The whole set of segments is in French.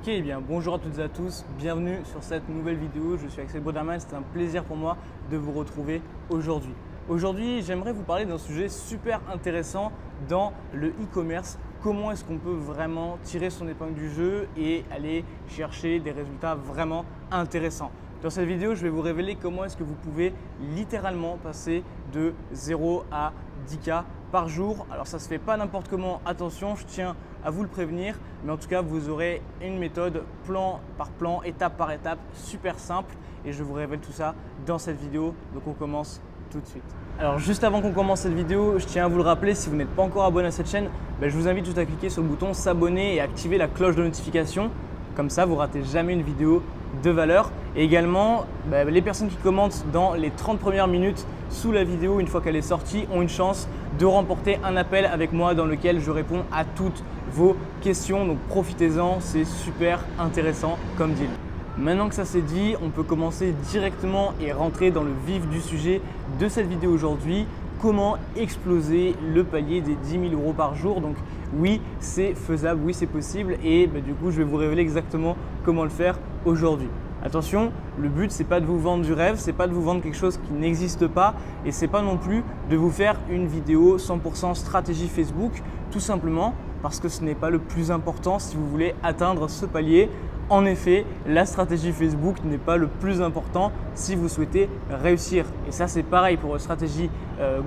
Ok, eh bien bonjour à toutes et à tous, bienvenue sur cette nouvelle vidéo. Je suis Axel Boderman, c'est un plaisir pour moi de vous retrouver aujourd'hui. Aujourd'hui, j'aimerais vous parler d'un sujet super intéressant dans le e-commerce. Comment est-ce qu'on peut vraiment tirer son épingle du jeu et aller chercher des résultats vraiment intéressants. Dans cette vidéo, je vais vous révéler comment est-ce que vous pouvez littéralement passer de 0 à 10K par jour. Alors ça ne se fait pas n'importe comment, attention, je tiens à vous le prévenir, mais en tout cas vous aurez une méthode plan par plan, étape par étape, super simple et je vous révèle tout ça dans cette vidéo. Donc on commence tout de suite. Alors juste avant qu'on commence cette vidéo, je tiens à vous le rappeler, si vous n'êtes pas encore abonné à cette chaîne, je vous invite juste à cliquer sur le bouton s'abonner et activer la cloche de notification. Comme ça, vous ne ratez jamais une vidéo de valeur. Et également, les personnes qui commentent dans les 30 premières minutes sous la vidéo, une fois qu'elle est sortie, ont une chance de remporter un appel avec moi dans lequel je réponds à toutes vos questions. Donc profitez-en, c'est super intéressant comme deal. Maintenant que ça c'est dit, on peut commencer directement et rentrer dans le vif du sujet de cette vidéo aujourd'hui. Comment exploser le palier des 10 000 € par jour. Donc oui, c'est faisable, oui c'est possible et du coup je vais vous révéler exactement comment le faire aujourd'hui. Attention, le but c'est pas de vous vendre du rêve, c'est pas de vous vendre quelque chose qui n'existe pas et c'est pas non plus de vous faire une vidéo 100% stratégie Facebook, tout simplement parce que ce n'est pas le plus important si vous voulez atteindre ce palier. En effet, la stratégie Facebook n'est pas le plus important si vous souhaitez réussir. Et ça, c'est pareil pour la stratégie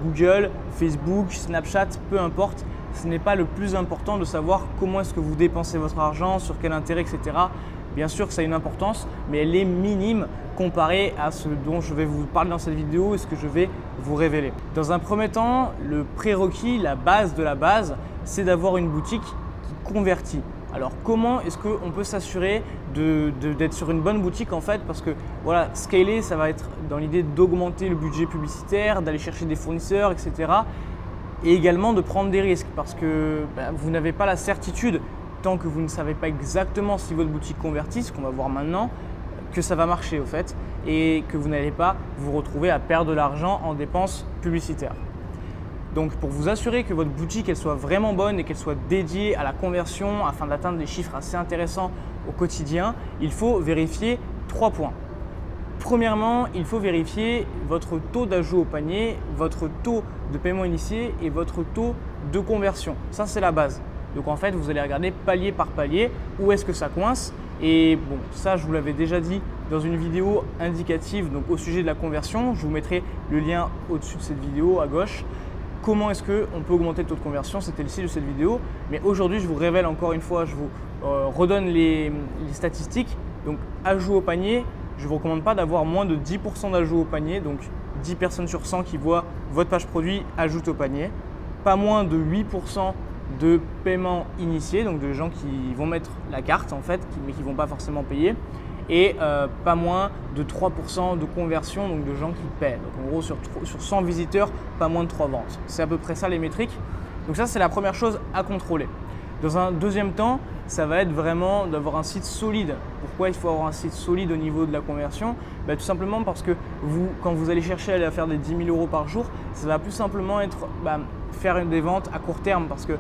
Google, Facebook, Snapchat, peu importe. Ce n'est pas le plus important de savoir comment est-ce que vous dépensez votre argent, sur quel intérêt, etc. Bien sûr que ça a une importance, mais elle est minime comparée à ce dont je vais vous parler dans cette vidéo et ce que je vais vous révéler. Dans un premier temps, le prérequis, la base de la base, c'est d'avoir une boutique qui convertit. Alors comment est-ce qu'on peut s'assurer d'être sur une bonne boutique en fait, parce que voilà, scaler ça va être dans l'idée d'augmenter le budget publicitaire, d'aller chercher des fournisseurs, etc. Et également de prendre des risques parce que vous n'avez pas la certitude, tant que vous ne savez pas exactement si votre boutique convertit, ce qu'on va voir maintenant, que ça va marcher au fait et que vous n'allez pas vous retrouver à perdre de l'argent en dépenses publicitaires. Donc pour vous assurer que votre boutique elle soit vraiment bonne et qu'elle soit dédiée à la conversion afin d'atteindre des chiffres assez intéressants au quotidien, il faut vérifier 3 points. Premièrement, il faut vérifier votre taux d'ajout au panier, votre taux de paiement initié et votre taux de conversion. Ça c'est la base. Donc en fait, vous allez regarder palier par palier où est-ce que ça coince. Et bon, ça je vous l'avais déjà dit dans une vidéo indicative donc au sujet de la conversion. Je vous mettrai le lien au-dessus de cette vidéo à gauche. Comment est-ce qu'on peut augmenter le taux de conversion? C'était le style de cette vidéo. Mais aujourd'hui, je vous révèle encore une fois, je vous redonne les statistiques. Donc, ajout au panier, je ne vous recommande pas d'avoir moins de 10% d'ajout au panier. Donc, 10 personnes sur 100 qui voient votre page produit ajoutent au panier. Pas moins de 8% de paiement initié, donc de gens qui vont mettre la carte en fait, mais qui ne vont pas forcément payer. Et pas moins de 3% de conversion, donc de gens qui paient. Donc en gros, sur 100 visiteurs, pas moins de 3 ventes. C'est à peu près ça les métriques. Donc ça, c'est la première chose à contrôler. Dans un deuxième temps, ça va être vraiment d'avoir un site solide. Pourquoi il faut avoir un site solide au niveau de la conversion? Tout simplement parce que vous, quand vous allez chercher à faire des 10 000 € par jour, ça va plus simplement être faire des ventes à court terme. Parce que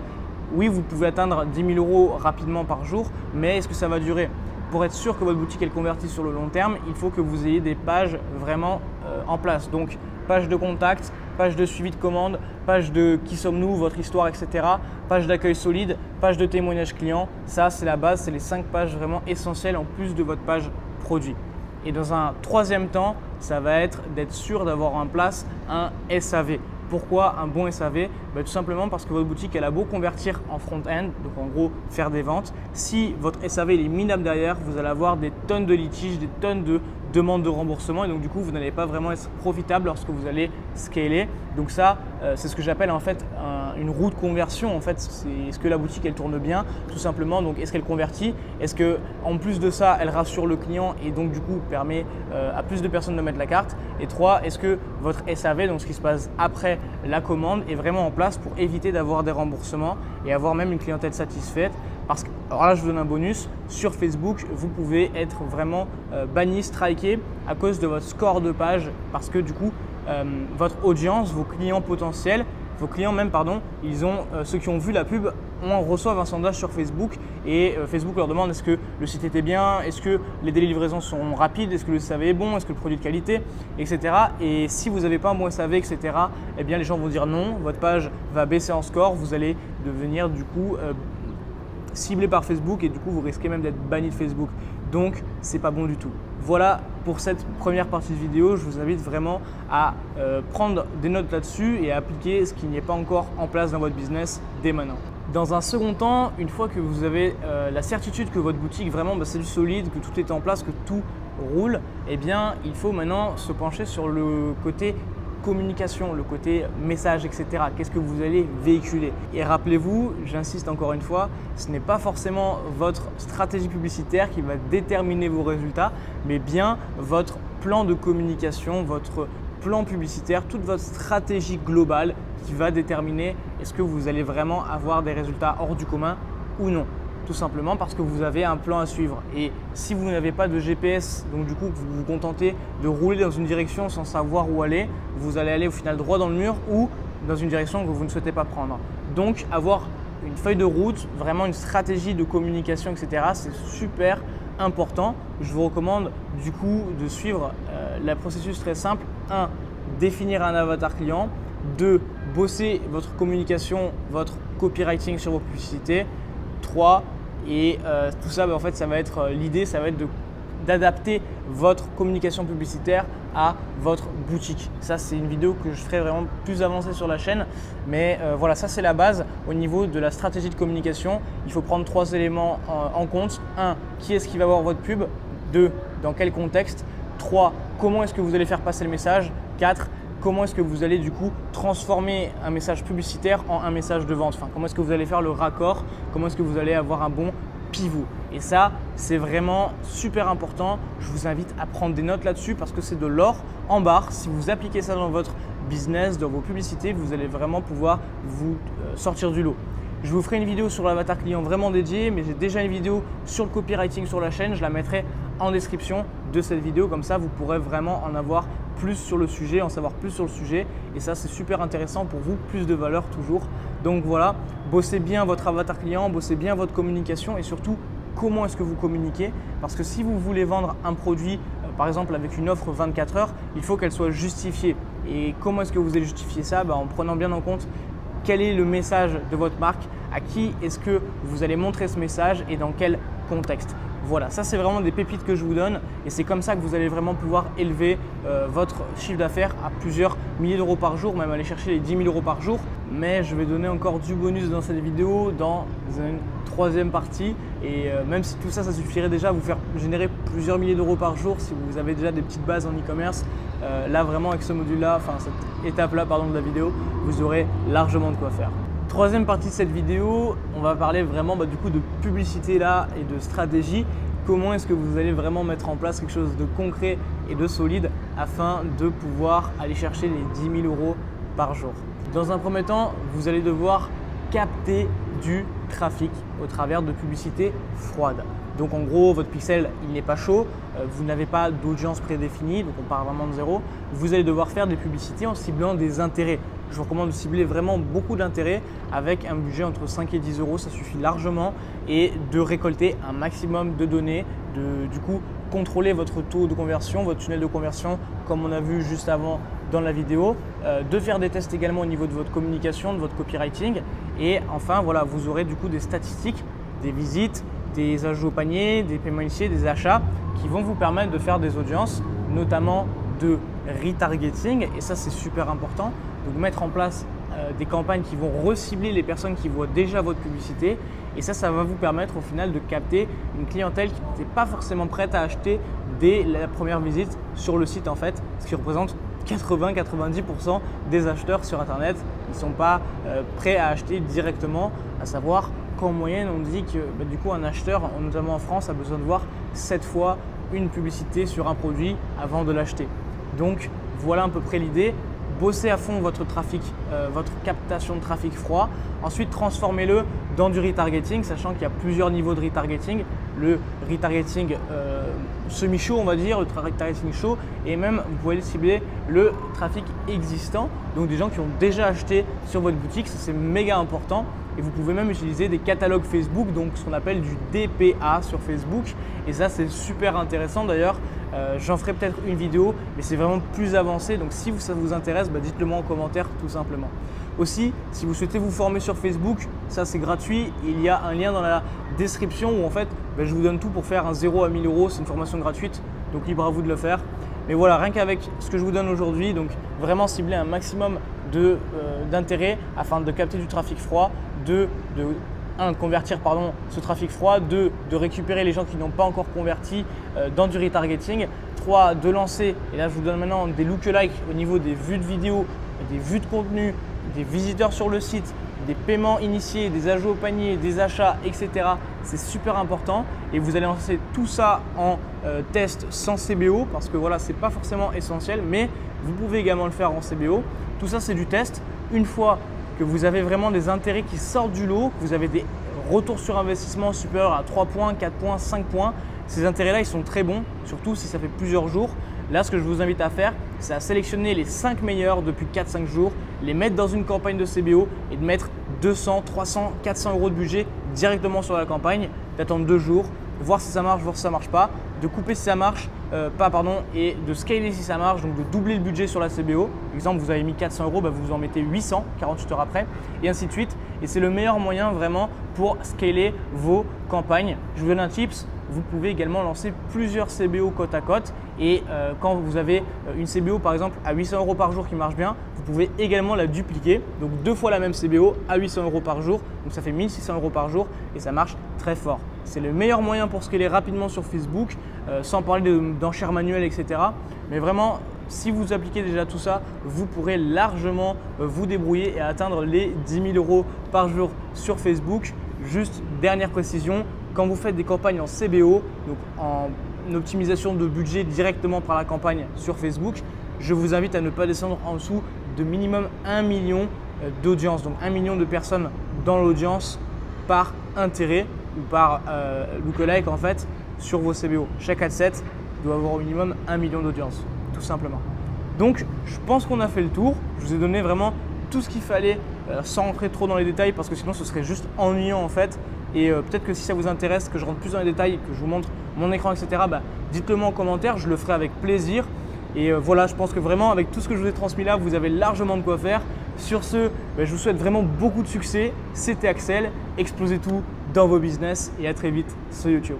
oui, vous pouvez atteindre 10 000 € rapidement par jour, mais est-ce que ça va durer? Pour être sûr que votre boutique elle convertisse sur le long terme, il faut que vous ayez des pages vraiment en place. Donc, page de contact, page de suivi de commande, page de qui sommes-nous, votre histoire, etc. Page d'accueil solide, page de témoignage client. Ça, c'est la base, c'est les 5 pages vraiment essentielles en plus de votre page produit. Et dans un troisième temps, ça va être d'être sûr d'avoir en place un SAV. Pourquoi un bon SAV? Tout simplement parce que votre boutique elle a beau convertir en front-end, donc en gros faire des ventes. Si votre SAV est minable derrière, vous allez avoir des tonnes de litiges, des tonnes de demandes de remboursement et donc du coup vous n'allez pas vraiment être profitable lorsque vous allez scaler. Donc ça, c'est ce que j'appelle en fait une roue de conversion. En fait, c'est est-ce que la boutique elle tourne bien, tout simplement. Donc est-ce qu'elle convertit? Est-ce que en plus de ça, elle rassure le client et donc du coup permet à plus de personnes de mettre la carte? Et 3, est-ce que votre SAV, donc ce qui se passe après la commande, est vraiment en place pour éviter d'avoir des remboursements et avoir même une clientèle satisfaite? Parce que, alors là, je vous donne un bonus. Sur Facebook, vous pouvez être vraiment banni, striké à cause de votre score de page parce que du coup, votre audience, vos clients potentiels, vos clients même, pardon, ils ont, ceux qui ont vu la pub reçoivent un sondage sur Facebook et Facebook leur demande est-ce que le site était bien, est-ce que les délais de livraison sont rapides, est-ce que le SAV est bon, est-ce que le produit est de qualité, etc. Et si vous n'avez pas un bon SAV, etc., eh bien les gens vont dire non, votre page va baisser en score, vous allez devenir du coup ciblé par Facebook et du coup vous risquez même d'être banni de Facebook. Donc c'est pas bon du tout. Voilà pour cette première partie de vidéo. Je vous invite vraiment à prendre des notes là-dessus et à appliquer ce qui n'est pas encore en place dans votre business dès maintenant. Dans un second temps, une fois que vous avez la certitude que votre boutique vraiment c'est du solide, que tout est en place, que tout roule, eh bien il faut maintenant se pencher sur le côté communication, le côté message, etc. Qu'est-ce que vous allez véhiculer? Et rappelez-vous, j'insiste encore une fois, ce n'est pas forcément votre stratégie publicitaire qui va déterminer vos résultats, mais bien votre plan de communication, votre plan publicitaire, toute votre stratégie globale qui va déterminer est-ce que vous allez vraiment avoir des résultats hors du commun ou non. Tout simplement parce que vous avez un plan à suivre. Et si vous n'avez pas de GPS, donc du coup vous vous contentez de rouler dans une direction sans savoir où aller, vous allez aller au final droit dans le mur ou dans une direction que vous ne souhaitez pas prendre. Donc avoir une feuille de route, vraiment une stratégie de communication, etc. c'est super important. Je vous recommande du coup de suivre le processus très simple. 1. Définir un avatar client. 2. Bosser votre communication, votre copywriting sur vos publicités. 3. Et tout ça, en fait, ça va être l'idée, ça va être d'adapter votre communication publicitaire à votre boutique. Ça, c'est une vidéo que je ferai vraiment plus avancée sur la chaîne. Mais voilà, ça, c'est la base au niveau de la stratégie de communication. Il faut prendre 3 éléments en compte. 1. Qui est-ce qui va voir votre pub? 2. Dans quel contexte? 3. Comment est-ce que vous allez faire passer le message? 4. Comment est-ce que vous allez du coup transformer un message publicitaire en un message de vente? Enfin, comment est-ce que vous allez faire le raccord? Comment est-ce que vous allez avoir un bon pivot? Et ça, c'est vraiment super important. Je vous invite à prendre des notes là-dessus parce que c'est de l'or en barre. Si vous appliquez ça dans votre business, dans vos publicités, vous allez vraiment pouvoir vous sortir du lot. Je vous ferai une vidéo sur l'avatar client vraiment dédiée, mais j'ai déjà une vidéo sur le copywriting sur la chaîne. Je la mettrai en description de cette vidéo. Comme ça, vous pourrez vraiment en avoir plus sur le sujet, en savoir plus sur le sujet. Et ça, c'est super intéressant pour vous, plus de valeur toujours. Donc voilà, bossez bien votre avatar client, bossez bien votre communication et surtout, comment est-ce que vous communiquez? Parce que si vous voulez vendre un produit, par exemple avec une offre 24 heures, il faut qu'elle soit justifiée. Et comment est-ce que vous allez justifier ça? En prenant bien en compte quel est le message de votre marque, à qui est-ce que vous allez montrer ce message et dans quel contexte. Voilà, ça c'est vraiment des pépites que je vous donne et c'est comme ça que vous allez vraiment pouvoir élever votre chiffre d'affaires à plusieurs milliers d'euros par jour, même aller chercher les 10 000 euros par jour. Mais je vais donner encore du bonus dans cette vidéo dans une troisième partie et même si tout ça, ça suffirait déjà à vous faire générer plusieurs milliers d'euros par jour si vous avez déjà des petites bases en e-commerce, là vraiment avec ce module-là, enfin cette étape-là de la vidéo, vous aurez largement de quoi faire. Troisième partie de cette vidéo, on va parler vraiment du coup de publicité là et de stratégie. Comment est-ce que vous allez vraiment mettre en place quelque chose de concret et de solide afin de pouvoir aller chercher les 10 000 euros par jour. Dans un premier temps, vous allez devoir capter du trafic au travers de publicités froides. Donc en gros, votre pixel, il n'est pas chaud, vous n'avez pas d'audience prédéfinie, donc on part vraiment de zéro. Vous allez devoir faire des publicités en ciblant des intérêts. Je vous recommande de cibler vraiment beaucoup d'intérêts avec un budget entre 5 et 10 euros, ça suffit largement, et de récolter un maximum de données, de du coup contrôler votre taux de conversion, votre tunnel de conversion comme on a vu juste avant dans la vidéo, de faire des tests également au niveau de votre communication, de votre copywriting et enfin voilà, vous aurez du coup des statistiques, des visites, des ajouts au panier, des paiements initiés, des achats qui vont vous permettre de faire des audiences, notamment de retargeting et ça c'est super important, donc mettre en place des campagnes qui vont recibler les personnes qui voient déjà votre publicité et ça va vous permettre au final de capter une clientèle qui n'était pas forcément prête à acheter dès la première visite sur le site en fait, ce qui représente 80-90% des acheteurs sur internet ne sont pas prêts à acheter directement, à savoir qu'en moyenne on dit que du coup un acheteur, notamment en France, a besoin de voir 7 fois une publicité sur un produit avant de l'acheter. Donc voilà à peu près l'idée. Bossez à fond votre trafic, votre captation de trafic froid. Ensuite, transformez-le dans du retargeting, sachant qu'il y a plusieurs niveaux de retargeting. le retargeting semi-chaud, on va dire, le retargeting chaud, et même vous pouvez cibler le trafic existant, donc des gens qui ont déjà acheté sur votre boutique, ça c'est méga important. Et vous pouvez même utiliser des catalogues Facebook, donc ce qu'on appelle du DPA sur Facebook, et ça c'est super intéressant d'ailleurs. J'en ferai peut-être une vidéo, mais c'est vraiment plus avancé, donc si ça vous intéresse, dites-le moi en commentaire tout simplement. Aussi, si vous souhaitez vous former sur Facebook, ça c'est gratuit, il y a un lien dans la description où en fait je vous donne tout pour faire un 0 à 1000 €, c'est une formation gratuite, donc libre à vous de le faire. Mais voilà, rien qu'avec ce que je vous donne aujourd'hui, donc vraiment cibler un maximum d'intérêt afin de capter du trafic froid, de convertir ce trafic froid, de récupérer les gens qui n'ont pas encore converti dans du retargeting, 3 de lancer, et là je vous donne maintenant des lookalikes au niveau des vues de vidéos, des vues de contenu, des visiteurs sur le site, des paiements initiés, des ajouts au panier, des achats, etc. C'est super important et vous allez lancer tout ça en test sans CBO parce que voilà, c'est pas forcément essentiel, mais vous pouvez également le faire en CBO. Tout ça, c'est du test. Une fois que vous avez vraiment des intérêts qui sortent du lot, que vous avez des retours sur investissement supérieurs à 3 points, 4 points, 5 points, ces intérêts-là, ils sont très bons, surtout si ça fait plusieurs jours. Là, ce que je vous invite à faire, c'est à sélectionner les 5 meilleurs depuis 4-5 jours, les mettre dans une campagne de CBO et de mettre 200, 300, 400 € de budget directement sur la campagne, d'attendre 2 jours, voir si ça marche, voir si ça ne marche pas, de couper si ça marche et de scaler si ça marche, donc de doubler le budget sur la CBO. Par exemple, vous avez mis 400 €, vous en mettez 800 48 heures après, et ainsi de suite. Et c'est le meilleur moyen vraiment pour scaler vos campagnes. Je vous donne un tips. Vous pouvez également lancer plusieurs CBO côte à côte et quand vous avez une CBO par exemple à 800 € par jour qui marche bien, vous pouvez également la dupliquer, donc 2 fois la même CBO à 800 € par jour, donc ça fait 1600 € par jour et ça marche très fort. C'est le meilleur moyen pour scaler rapidement sur Facebook, sans parler d'enchères manuelles, etc. Mais vraiment, si vous appliquez déjà tout ça, vous pourrez largement vous débrouiller et atteindre les 10 000 € par jour sur Facebook. Juste dernière précision, quand vous faites des campagnes en CBO, donc en optimisation de budget directement par la campagne sur Facebook, je vous invite à ne pas descendre en dessous de minimum 1 million d'audience, donc 1 million de personnes dans l'audience par intérêt ou par lookalike en fait sur vos CBO. Chaque ad set doit avoir au minimum 1 million d'audience, tout simplement. Donc je pense qu'on a fait le tour, je vous ai donné vraiment tout ce qu'il fallait sans rentrer trop dans les détails parce que sinon ce serait juste ennuyant en fait. Et peut-être que si ça vous intéresse, que je rentre plus dans les détails, que je vous montre mon écran, etc., dites-le moi en commentaire, je le ferai avec plaisir. Et voilà, je pense que vraiment avec tout ce que je vous ai transmis là, vous avez largement de quoi faire. Sur ce, je vous souhaite vraiment beaucoup de succès. C'était Axel, explosez tout dans vos business et à très vite sur YouTube.